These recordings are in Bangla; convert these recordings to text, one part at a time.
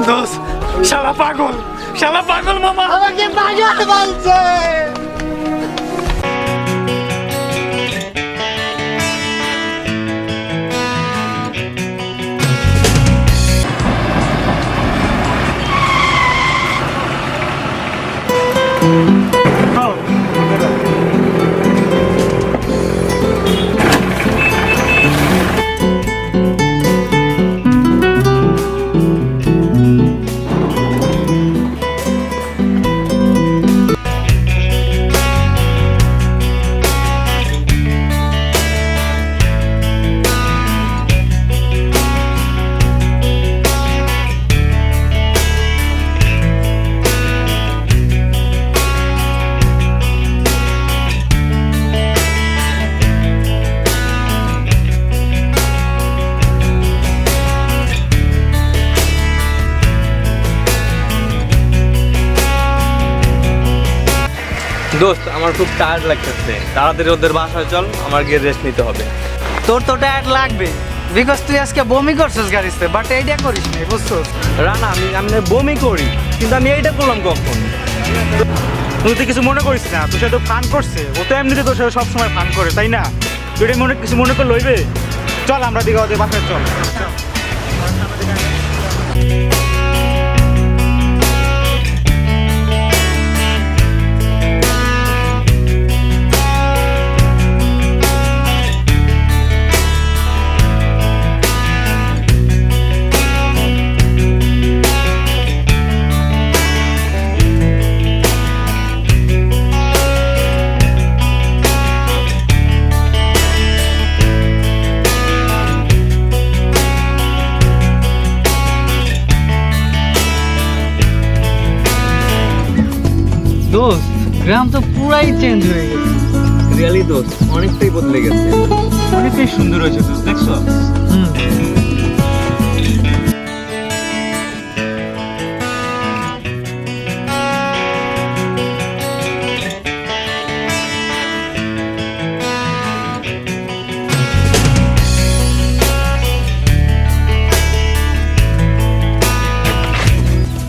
দোস্ত শালা পাগল মামা আমাকে পাগল বলছে। দোস্ত আমার খুব টায়ার্ড লাগতেছে, তাড়াতাড়ি ওদের বাসায় চল, আমার গিয়ে রেস্ট নিতে হবে। তোর তো টায়ার্ড লাগবে, বিকজ তুই আজকে বমি করছিস গাড়িতে, বাট এইটা করিস না, বুঝছিস? রানা আমি বমি করি, কিন্তু আমি এইটা করলাম কখন? তুই তো কিছু মনে করিস না, তোর সাথে ফান করছে, ও তো এমনিতে তোর সাথে সবসময় ফান করে, তাই না? তুই কিছু মনে করে লইবে। চল আমরা দিকে ওদের বাসায় চল। দোস্ত গ্রাম তো পুরাই চেঞ্জ হয়ে গেছে। রিয়ালি দোস্ত অনেকটাই বদলে গেছে, অনেকটাই সুন্দর হয়েছে দোস্ত, দেখছো?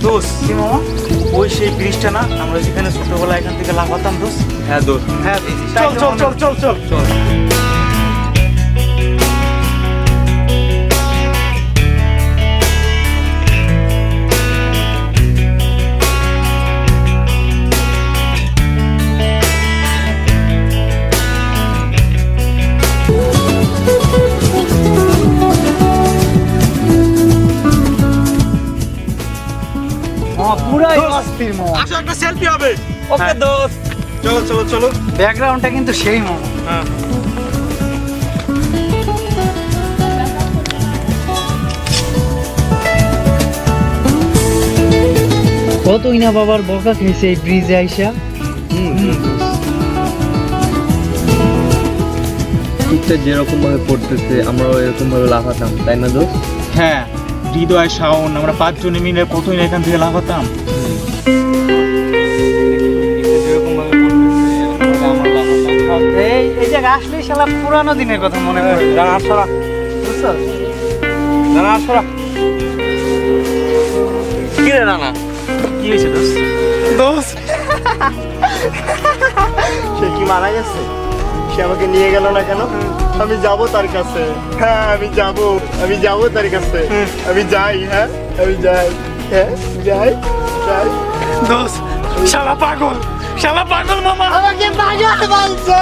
দোস্ত কি মামা, ওই সেই ব্রিজটা না আমরা যেখানে ছোটবেলা এখান থেকে লাফাতাম দোস্ত? হ্যাঁ দোস্ত, হ্যাঁ চল চল চল চল চল চল। পুরাই অস্থির মামা। আসো একটা সেলফি হবে। ওকে দোস্ত, চলো চলো চলো। ব্যাকগ্রাউন্ডটা কিন্তু সেই মামা। হ্যাঁ কতই না বাবার বকা খেয়েছে এই ব্রিজে আইসা। ঠিকটা যেরকম ভাবে পড়তেছে আমরাও এরকম ভাবে লাফাতাম, তাই না দোস্ত? হ্যাঁ, হৃদয় শাওন আমরা 5 জনে মিলে কতই না এখান থেকে লাফাতাম। এই জায়গা আসলেই শালা পুরানো দিনের কথা মনে পড়ে। রানা সরা, বুঝছো? রানা সরা। কি রে রানা, কি হয়েছে দোস্ত? দোস্ত সে কি মারা গেছে? সে আমাকে নিয়ে গেল না কেন? আমি যাব তার কাছে। হ্যাঁ আমি যাব তার কাছে। আমি যাই, হ্যাঁ আমি যাই, হ্যাঁ যাই যাই। দোস্ত শালা পাগল মামা আমাকে পাগল বলছে।